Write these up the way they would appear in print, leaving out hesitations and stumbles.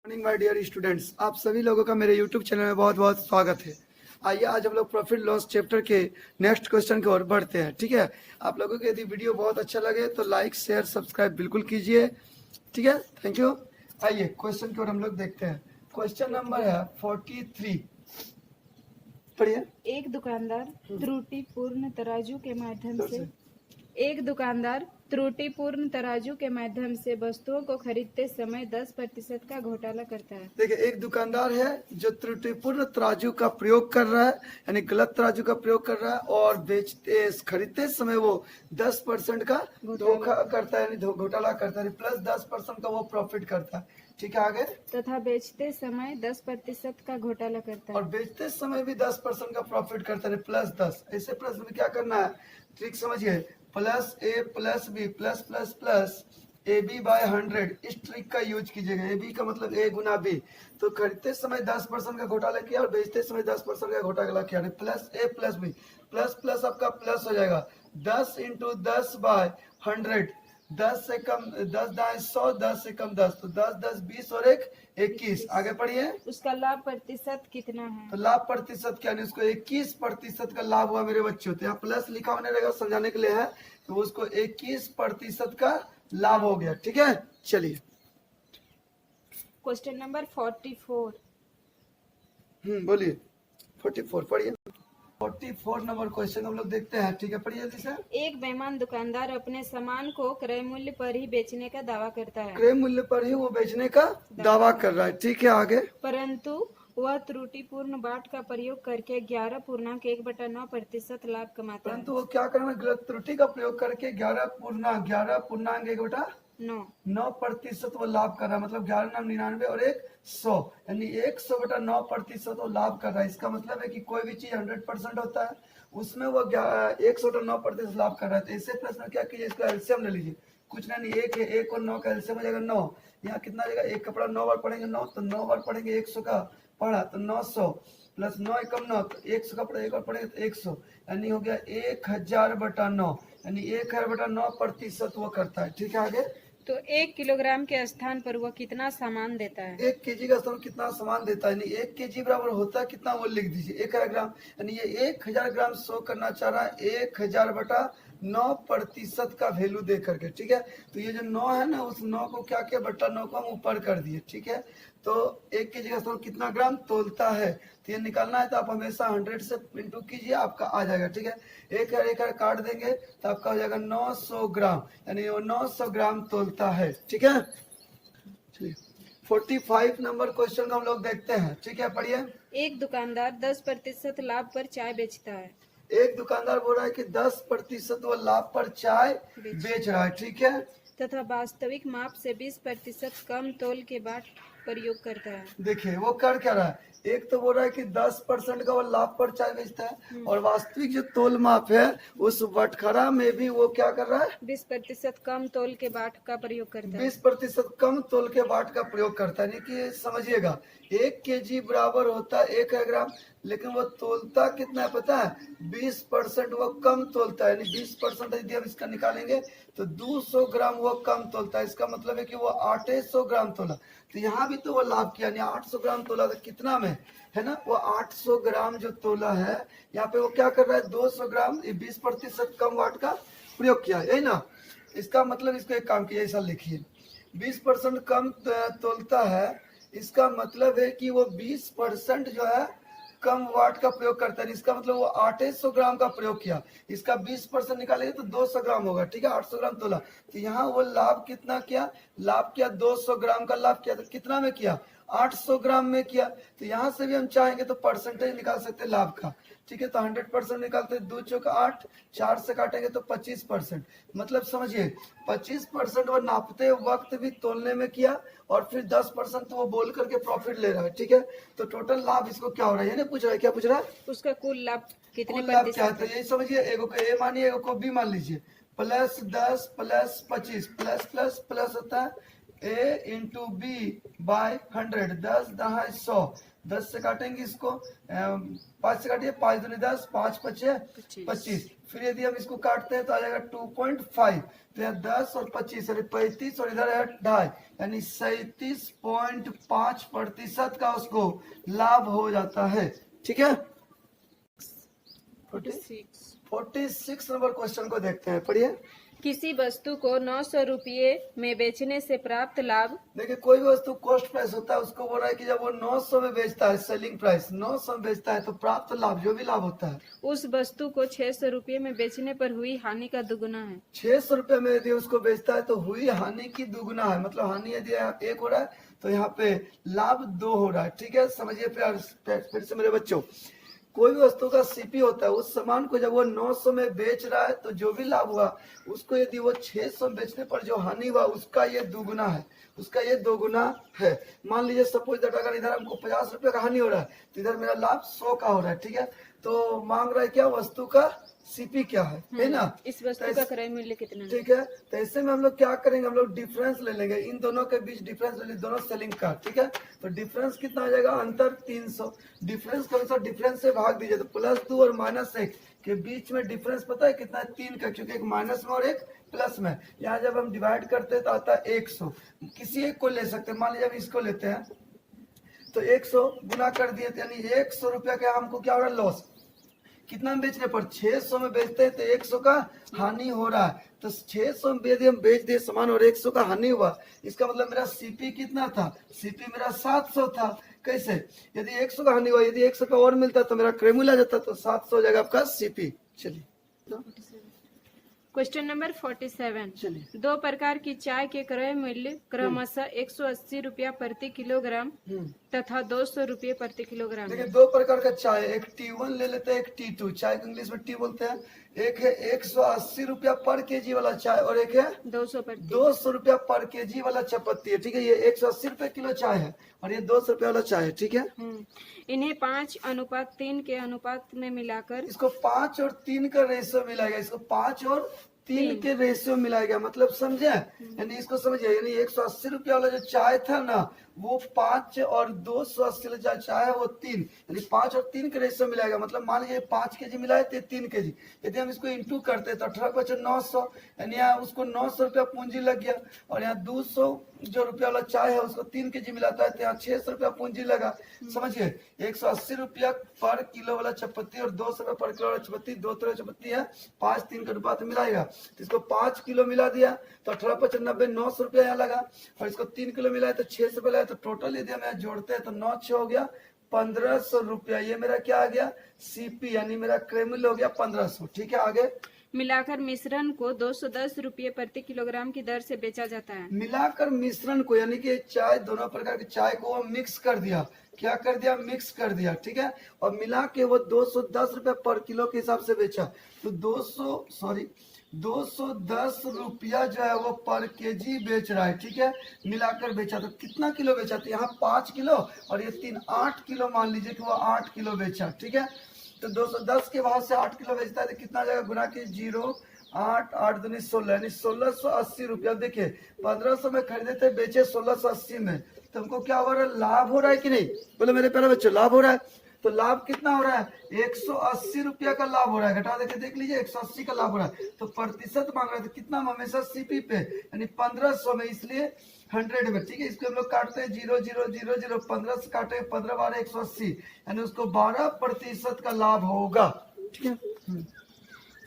Morning my dear students, आप सभी लोगों का मेरे यूट्यूब चैनल में बहुत बहुत स्वागत है। आइए आज हम लोग प्रॉफिट लॉस चैप्टर के नेक्स्ट क्वेश्चन की ओर बढ़ते हैं। ठीक है, आप लोगों को यदि वीडियो बहुत अच्छा लगे तो लाइक शेयर सब्सक्राइब बिल्कुल कीजिए। ठीक है, थैंक यू। आइए क्वेश्चन की ओर हम लोग देखते हैं। क्वेश्चन नंबर है 43, पढ़िए। एक दुकानदार त्रुटिपूर्ण तराजू के माध्यम से वस्तुओं को खरीदते समय 10% का घोटाला करता है। देखिए, एक दुकानदार है जो त्रुटिपूर्ण तराजू का प्रयोग कर रहा है, यानी गलत तराजू का प्रयोग कर रहा है, और खरीदते समय वो 10% का धोखा करता है, यानी घोटाला करता है, प्लस 10% का वो प्रॉफिट करता है। ठीक है, आगे। तथा बेचते समय 10% का घोटाला करता है और बेचते समय भी 10% का प्रॉफिट करता है, प्लस 10। ऐसे प्रश्न में क्या करना है, ट्रिक समझिए। Plus A plus B plus plus plus A B by 100, इस ट्रिक का यूज कीजिएगा। ए बी का मतलब ए गुना बी। तो खरीदते समय 10% का घोटाला किया और बेचते समय 10% का घोटाला किया, plus A plus B. Plus plus आपका प्लस हो जाएगा 10 इंटू 10 बाय 100। 10 से कम 10 दाएं 100, 10 से कम 10, तो 10 10 20 और 1 21। आगे पढ़िए। उसका लाभ प्रतिशत कितना है? तो लाभ प्रतिशत क्या, उसको 21% का लाभ हुआ मेरे बच्चों। तो यहाँ प्लस लिखा होने रहेगा, समझाने के लिए है। तो उसको 21% का लाभ हो गया। ठीक है, चलिए। Question number 44। बोलिए। 44 पढ़िए। 44 नंबर क्वेश्चन हम लोग देखते हैं। ठीक है, पढ़िए जल्दी से। एक बेईमान दुकानदार अपने सामान को क्रय मूल्य पर ही बेचने का दावा करता है। क्रय मूल्य पर ही वो बेचने का दावा कर रहा है। ठीक है, आगे। परंतु वह त्रुटिपूर्ण बाट का प्रयोग करके 11.1/9% लाभ कमाता है। परंतु वो क्या करना, गलत त्रुटि का प्रयोग करके 11.1/9% वो लाभ कर रहा है। मतलब 11×99 और 100, यानी 100/9% वो लाभ कर रहा है। इसका मतलब है कि कोई भी चीज 100% होता है, उसमें वो 100/9% लाभ कर रहा है। तो ऐसे प्रश्न क्या कीजिए, इसका एलसीएम ले लीजिए। कुछ नहीं, एक है, 1 और 9 का एलसीएम हो जाएगा 9। यहाँ कितना जाएगा, एक कपड़ा 9 बार पढ़ेंगे 9, तो 9 बार पढ़ेंगे 100 का पढ़ा तो 900, प्लस 9 एकम 9, तो 100 का पढ़ा एक बार पढ़ेंगे तो 100, यानी हो गया 1000/9, यानी 1000/9% वो करता है। ठीक है, आगे। तो 1 किलोग्राम के स्थान पर वह कितना सामान देता है? 1 केजी का स्थान कितना सामान देता है, यानी 1 केजी बराबर होता है कितना, वो लिख दीजिए 1000 ग्राम। यानी ये 1000 ग्राम शो करना चाह रहा है 1000/9% का वैल्यू दे करके। ठीक है, तो ये जो 9 है ना, उस 9 को क्या किया, बट्टा 9 को हम ऊपर कर दिए। ठीक है, तो 1 केजी का स्थान कितना ग्राम तोलता है, तो ये निकालना है। तो आप हमेशा 100 से इंटू कीजिए, आपका आ जाएगा। ठीक है, 1000 काट देंगे तो आपका हो जाएगा 900 ग्राम, यानी वो 900 ग्राम तोलता है। ठीक है, चलिए 45 नंबर क्वेश्चन को हम लोग देखते हैं। ठीक है, पढ़िए। एक दुकानदार 10% लाभ पर चाय बेचता है। एक दुकानदार बोल रहा है कि 10% वो लाभ पर चाय बेच रहा है। ठीक है, तथा वास्तविक माप से 20% कम तोल के बाट प्रयोग करता है। देखिए वो कर क्या रहा है, एक तो बोल रहा है कि 10% का वो लाभ पर चाय बेचता है, और वास्तविक जो तोल माप है उस बटखरा में भी वो क्या कर रहा है, 20% कम तोल के बाट का प्रयोग करता है। 20% कम तोल के बाट का प्रयोग करता है। यानी कि समझिएगा, 1 केजी बराबर होता है 1 ग्राम, लेकिन वो तोलता कितना है पता है, 20% वो कम तोलता है। यानी 20% यदि हम इसका निकालेंगे तो 200 ग्राम वो कम तोलता है। इसका मतलब है कि वो 800 ग्राम तोला। तो यहाँ भी तो वो लाभ किया, यानी 800 ग्राम तोला था कितना में, है ना, वो 800 ग्राम जो तोला है, यहाँ पे वो क्या कर रहा है, 200 ग्राम 20% कम वाट का प्रयोग किया, यही ना। इसका मतलब इसको एक काम किया, ऐसा लिखिए, 20% कम तोलता है, इसका मतलब है कि वो 20% जो है कम वाट का प्रयोग करता है। इसका मतलब वो 800 ग्राम का प्रयोग किया, इसका 20% निकालेंगे तो 200 ग्राम होगा। ठीक है, 800 ग्राम तोला, तो यहाँ वो लाभ कितना किया, लाभ किया 200 ग्राम का लाभ किया। तो कितना में किया, 800 ग्राम में किया। तो यहाँ से भी हम चाहेंगे तो परसेंटेज निकाल सकते हैं लाभ का। ठीक है, तो 100% निकालते हैं, 2 चौका 8, 4 से काटेंगे तो 25%। मतलब समझिए 25% वो नापते वक्त भी तोलने में किया, और फिर 10% तो वो बोल करके प्रॉफिट ले रहा है। ठीक है, तो टोटल लाभ इसको क्या हो रहा है, ये नहीं पूछ रहा है, क्या पूछ रहा है, उसका कुल लाभ कितने कुल लाभ क्या है। प्रतिशत तो यही समझिए, एगो को ए मानिए, एगो को बी मान लीजिए। Plus 10 plus 25 plus plus plus होता है ए इंटू बी बाय 100, 10 दहाई 100, 10 से काटेंगे इसको, 5 से काटिए, 5 दूनी 10, 5 पचे 25। फिर यदि हम इसको काटते हैं तो आ जाएगा 2.5, तो यहाँ 10 और 25 यानी 35 और इधर है 2.5 यानी 37.5% का उसको लाभ हो जाता है। ठीक है, 46 नंबर क्वेश्चन को देखते हैं, पढ़िए। किसी वस्तु को 900 रुपये में बेचने से प्राप्त लाभ। देखिए कोई भी वस्तु कॉस्ट प्राइस होता है, उसको बोल रहा है कि जब वो 900 में बेचता है, सेलिंग प्राइस 900 में बेचता है, तो प्राप्त लाभ जो भी लाभ होता है उस वस्तु को 600 रुपये में बेचने पर हुई हानि का दुगुना है। 600 रुपये में यदि उसको बेचता है तो हुई हानि की दुगुना है। मतलब हानि यदि 1 हो रहा है तो यहाँ पे लाभ 2 हो रहा है। ठीक है, समझिए फिर से मेरे बच्चों, कोई भी वस्तु का सीपी होता है, उस सामान को जब वो 900 में बेच रहा है तो जो भी लाभ हुआ उसको यदि वो 600 में बेचने पर जो हानि हुआ उसका ये दुगुना है, उसका ये दोगुना है। मान लीजिए सपोज दैट अगर इधर हमको 50 रुपये का हानि हो रहा है तो इधर मेरा लाभ 100 का हो रहा है। ठीक है, तो मांग रहा है क्या, वस्तु का सीपी क्या है ना, इस वस्तु का क्रय मूल्य कितना है। ठीक है, तो ऐसे में हम लोग क्या करेंगे, हम लोग डिफरेंस ले लेंगे, इन दोनों के बीच डिफरेंस ले लेंगे, दोनों सेलिंग का। ठीक है, तो डिफरेंस कितना आ जाएगा, अंतर 300। डिफरेंस के अनुसार डिफरेंस से भाग दीजिए, तो +2 और -1 के बीच में डिफरेंस पता है कितना है, 3 का, क्योंकि एक माइनस में और एक प्लस में। यहाँ जब हम डिवाइड करते हैं तो आता है 100। किसी एक को ले सकते हैं, मान लीजिए अब इसको लेते हैं तो 100 गुना कर दिए, यानी 100 रुपया का हमको क्या हो रहा है, लॉस। कितना में बेचने पर, 600 में बेचते हैं तो 100 का हानि हो रहा है। तो 600 में यदि हम बेच दिए सामान और 100 का हानि हुआ, इसका मतलब मेरा सीपी कितना था, सीपी मेरा 700 था। कैसे, यदि 100 का हानि हुआ, यदि 100 का और मिलता तो मेरा क्रेमुल आ जाता, तो 700 हो जाएगा आपका सीपी। चलिए क्वेश्चन नंबर 47। चलिए 2 प्रकार की चाय के क्रय मूल्य क्रमशः 180 रुपया प्रति किलोग्राम तथा 200 रुपये प्रति किलोग्राम। देखिए 2 प्रकार का चाय, एक T1 ले लेते हैं, एक T2, चाय को इंग्लिश में टी बोलते हैं। एक है 180 रुपया पर केजी वाला चाय और एक है 200 रुपया पर केजी वाला चायपत्ती है। ठीक है, ये 180 रुपए किलो चाय है और ये 200 रुपया वाला चाय है। ठीक है, इन्हें 5:3 के अनुपात में मिलाकर, इसको 5 और 3 का रेशियो मिलाएगा, इसको 5 और 3 के रेशियो मिलाएगा। मतलब समझे, यानी इसको समझिए, यानी 180 रुपया वाला जो चाय था ना, वो 5 और 280 वाला चाय है वो 3, यानी 5 और 3 के रेशियो मिलाएगा। मतलब मान लीजिए 5 केजी मिलाए थे 3 केजी, यदि हम इसको इंटू करते तो 18×5 = 900, यानी यहाँ उसको 900 रुपया पूंजी लग गया। और यहाँ 200 जो रुपया वाला चाय है उसको 3 केजी मिलाता है तो यहाँ 600 रुपया पूंजी लगा। समझिए, 180 रुपया पर किलो वाला चपत्ती और 200 रुपया पर किलो वाला चपत्ती, 2 तरह चपत्ती है, 5-3 के अनुपात में मिलाएगा। तो इसको 5 किलो मिला दिया तो 18×5 = 900 रुपया यहाँ लगा, और इसको 3 किलो मिलाया तो 600 रुपया लगा। तो टोटल यदि हम यहाँ जोड़ते हैं तो 9×6 हो गया 1500 रुपया। ये मेरा क्या आ गया, सीपी, यानी मेरा क्रेमिल हो गया 1500। ठीक है, आगे मिलाकर मिश्रण को 210 रुपये प्रति किलोग्राम की दर से बेचा जाता है। मिलाकर मिश्रण को, यानी कि चाय, दोनों प्रकार की चाय को वो मिक्स कर दिया, क्या कर दिया, मिक्स कर दिया। ठीक है, और मिला के वो 210 रुपया पर किलो के हिसाब से बेचा। तो 210 रुपया जो है वो पर केजी बेच रहा है। ठीक है, मिलाकर बेचा, तो कितना किलो बेचा, तो यहाँ 5 किलो और ये 3 8 किलो, मान लीजिए कि वो 8 किलो बेचा। ठीक है, तो 210 के भाव से 8 किलो बेचता है तो कितना जाएगा, गुना के 0 8 8 दूनी 16, यानी 1680 रुपया। देखिए 1500 में खरीदे थे, बेचे 1680 में, तो हमको क्या हो रहा है, लाभ हो रहा है कि नहीं, बोले मेरे प्यारे बच्चों, लाभ हो रहा है। तो लाभ कितना हो रहा है, 180 रुपया का लाभ हो रहा है। घटा देके देख लीजिए, 180 का लाभ हो रहा है। तो प्रतिशत मांग रहे थे कितना, हमेशा सीपी पे, यानी 1500 में, इसलिए 100 में। ठीक है, इसको हम लोग काटते हैं 0 0 0 0, 15 से काटे 15 12 180, यानी उसको 12% का लाभ होगा। ठीक है,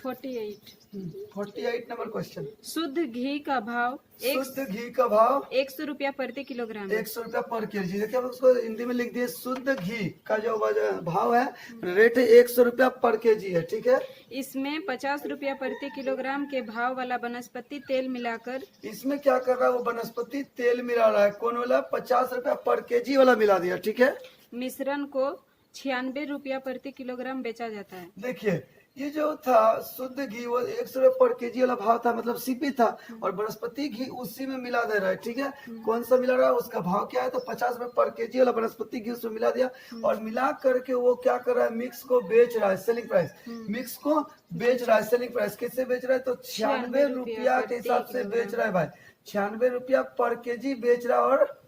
48 नंबर क्वेश्चन। शुद्ध घी का भाव, शुद्ध घी का भाव 100 रुपया प्रति किलोग्राम। 100 रुपया पर केजी। देखिए हम उसको हिंदी में लिख दिए, शुद्ध घी का जो भाव है, रेट है 100 रुपया पर केजी है। ठीक है, इसमें 50 रुपया प्रति किलोग्राम के भाव वाला वनस्पति तेल मिलाकर, इसमें क्या कर रहा है, वो वनस्पति तेल मिला रहा है। कौन वाला, 50 रुपया पर केजी वाला मिला दिया। ठीक है, मिश्रण को 96 रुपया प्रति किलोग्राम बेचा जाता है। देखिए ये जो था शुद्ध घी, वो 100 रुपये पर केजी वाला भाव था, मतलब सीपी था, और वनस्पति घी उसी में मिला दे रहा है। ठीक है, कौन सा मिला रहा है, उसका भाव क्या है, तो 50 रुपये पर केजी वाला वनस्पति घी उसमें मिला दिया, और मिला करके वो क्या कर रहा है, मिक्स को बेच रहा है, सेलिंग प्राइस, मिक्स को बेच रहा है। सेलिंग प्राइस कैसे बेच रहा है, तो 96 रुपया के हिसाब से बेच रहा है भाई, 96 रुपया पर केजी बेच रहा है। और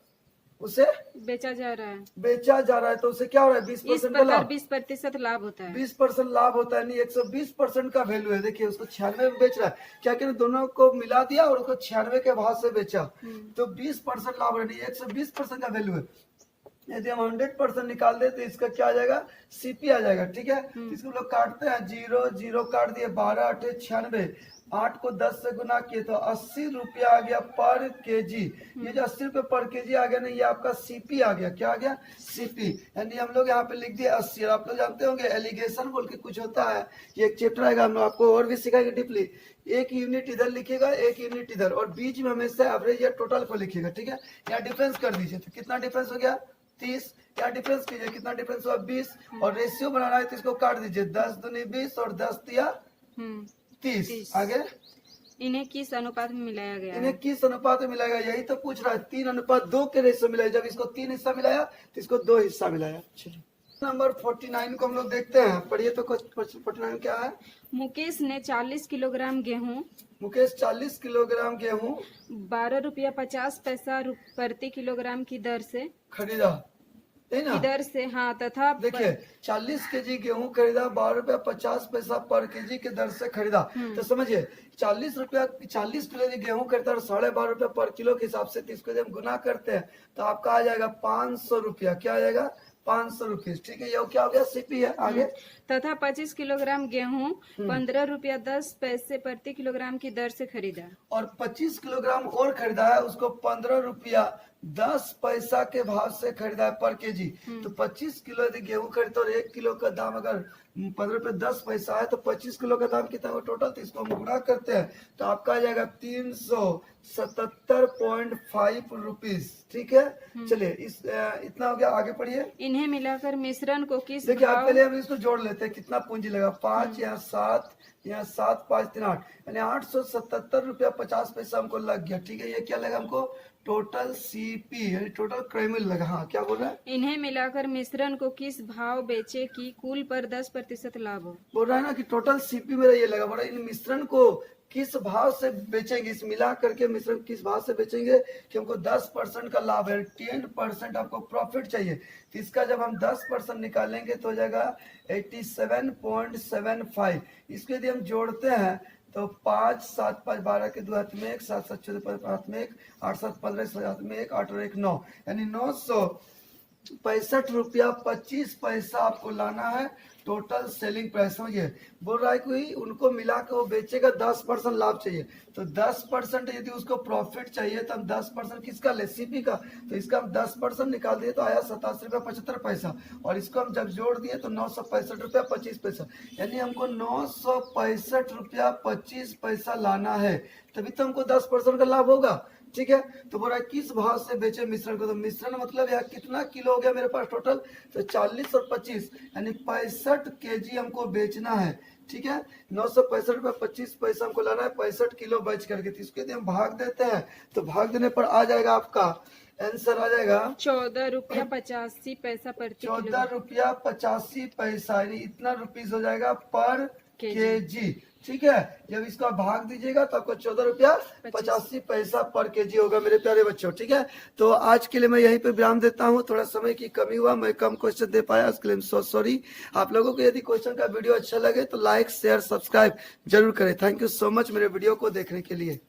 उसे बेचा जा रहा है। बेचा जा रहा है, तो उसे क्या हो रहा है? 20% इस का प्रकार लाभ। 20% लाभ होता है। 20% लाभ होता है, नहीं 120% का वैल्यू है। देखिए उसको 96 में बेच रहा है, क्या कि दोनों को मिला दिया और उसको 96 के भाव से बेचा, तो 20% लाभ है, नहीं 120% का वैल्यू है। यदि हम 100% निकाल दे तो इसका क्या आ जाएगा? सीपी आ जाएगा। ठीक है, तो इसको लोग काटते हैं, 0 0 काट दिए, 12 8 96, 8 को 10 से गुना किए तो 80 रुपया आ गया पर केजी। ये जो 80 रुपये पर केजी आ गया ना, ये आपका सीपी आ गया। क्या आ गया? सीपी। यानी हम लोग यहाँ पे लिख दिए 80। आप लोग जानते होंगे एलिगेशन बोल के कुछ होता है, ये एक चैप्टर आएगा, हम लोग आपको और भी सिखाएंगे डीपली। एक यूनिट इधर लिखिएगा, एक यूनिट इधर, और बीच में हमेशा एवरेज या टोटल को लिखिएगा। ठीक है, यहाँ डिफरेंस कर दीजिए, तो कितना डिफरेंस हो गया? 30। क्या डिफरेंस कीजिए, कितना डिफरेंस हुआ? 20। और रेशियो बनाना है तो इसको काट दीजिए, 10 दूनी 20 और 10 दिया 30। आगे इन्हें किस अनुपात में मिलाया गया? इन्हें किस अनुपात में मिलाएगा, यही तो पूछ रहा है। 3:2 के रेशियो मिलाया। जब इसको 3 हिस्सा मिलाया तो इसको 2 हिस्सा मिलाया। चलिए नंबर 49 को हम लोग देखते हैं, पढ़िए तो। 49 क्या है? मुकेश ने 40 किलोग्राम गेहूं मुकेश 40 किलोग्राम गेहूं 12 रुपया 50 पैसा प्रति किलोग्राम की दर से खरीदा, है ना? दर से, हाँ, तथा देखिए 40 केजी गेहूं खरीदा, 12 रुपया 50 पैसा पर केजी के दर से खरीदा। तो समझिए 40 किलो यदि गेहूं खरीदा और 12.5 रुपया पर किलो के हिसाब से, तो इसको जब गुना करते हैं तो आपका आ जाएगा 500 रुपया। क्या आ जाएगा? 500 रुपीज। ठीक है, ये क्या हो गया? सीपी है। आगे तथा 25 किलोग्राम गेहूं 15 रुपया 10 पैसे प्रति किलोग्राम की दर से खरीदा। और 25 किलोग्राम और खरीदा है, उसको 15 रुपया 10 पैसा के भाव से खरीदा है पर केजी। तो 25 किलो यदि गेहूं खरीदते और 1 किलो का दाम अगर 15 रुपये 10 पैसा है, तो 25 किलो का दाम कितना हुआ टोटल? तो इसको हम गुणा करते हैं तो आपका आ जाएगा 377.5 रुपीज। ठीक है, चलिए इतना हो गया। आगे पढ़िए। इन्हें मिलाकर मिश्रण को किस देखिए आप भाव? पहले हम इसको जोड़ लेते हैं, कितना पूंजी लगा? 5, यहाँ 7, यहाँ 7 5 3 8, यानी 877 रुपया 50 पैसा हमको लग गया। ठीक है, ये क्या लगा हमको? टोटल सीपी यानी टोटल क्रेमिल लगा। हाँ, क्या बोल रहा है? इन्हें मिलाकर मिश्रण को किस भाव बेचे कि कुल पर 10% लाभ हो? बोल रहा है ना कि टोटल सीपी मेरा ये लगा। बोल रहा है इन मिश्रण को किस भाव से बेचेंगे, इस मिला करके मिश्रण किस भाव से बेचेंगे कि हमको 10% का लाभ है, 10% आपको प्रॉफिट चाहिए। तो इसका जब हम 10% निकालेंगे तो हो जाएगा 87.75। इसको यदि हम जोड़ते हैं तो 5 7 5 12 के 2 हाथ में 1, 7 7 14 हाथ में 1, 8 7 15 6 हाथ में 1, 8 और 1 9, यानी 965 रुपया 25 पैसा आपको लाना है टोटल सेलिंग प्राइस। समझिए, बोल रहा है कोई उनको मिला के वो बेचेगा, 10% लाभ चाहिए। तो 10% यदि उसको प्रॉफिट चाहिए तो हम 10% किसका ले? सीपी का। तो इसका हम 10% निकाल दिए तो आया 87 रुपया 75 पैसा, और इसको हम जब जोड़ दिए तो 965 रुपया 25 पैसा, यानी हमको 965 रुपया 25 पैसा लाना है, तभी तो हमको 10% का लाभ होगा। ठीक है, तो बोल रहा है किस भाव से बेचे मिश्रण को? तो मिश्रण मतलब यहाँ कितना किलो हो गया मेरे पास टोटल? तो 40 और 25 यानी 65 केजी हमको बेचना है। ठीक है, 965 रुपया 25 पैसा हमको लाना है 65 किलो बेच करके। तो इसके यदि हम भाग देते हैं तो भाग देने पर आ जाएगा आपका आंसर आ जाएगा 14 रुपया 85 पैसा प्रति 14 रुपया 85 पैसा, यानी इतना रुपीज हो जाएगा पर केजी। ठीक है, जब इसका भाग दीजिएगा तो आपको 14 रुपया 85 पैसा पर केजी होगा मेरे प्यारे बच्चों। ठीक है, तो आज के लिए मैं यहीं पे विराम देता हूँ। थोड़ा समय की कमी हुआ, मैं कम क्वेश्चन दे पाया, उसके लिए सो सॉरी। आप लोगों को यदि क्वेश्चन का वीडियो अच्छा लगे तो लाइक शेयर सब्सक्राइब जरूर करें। थैंक यू सो मच मेरे वीडियो को देखने के लिए।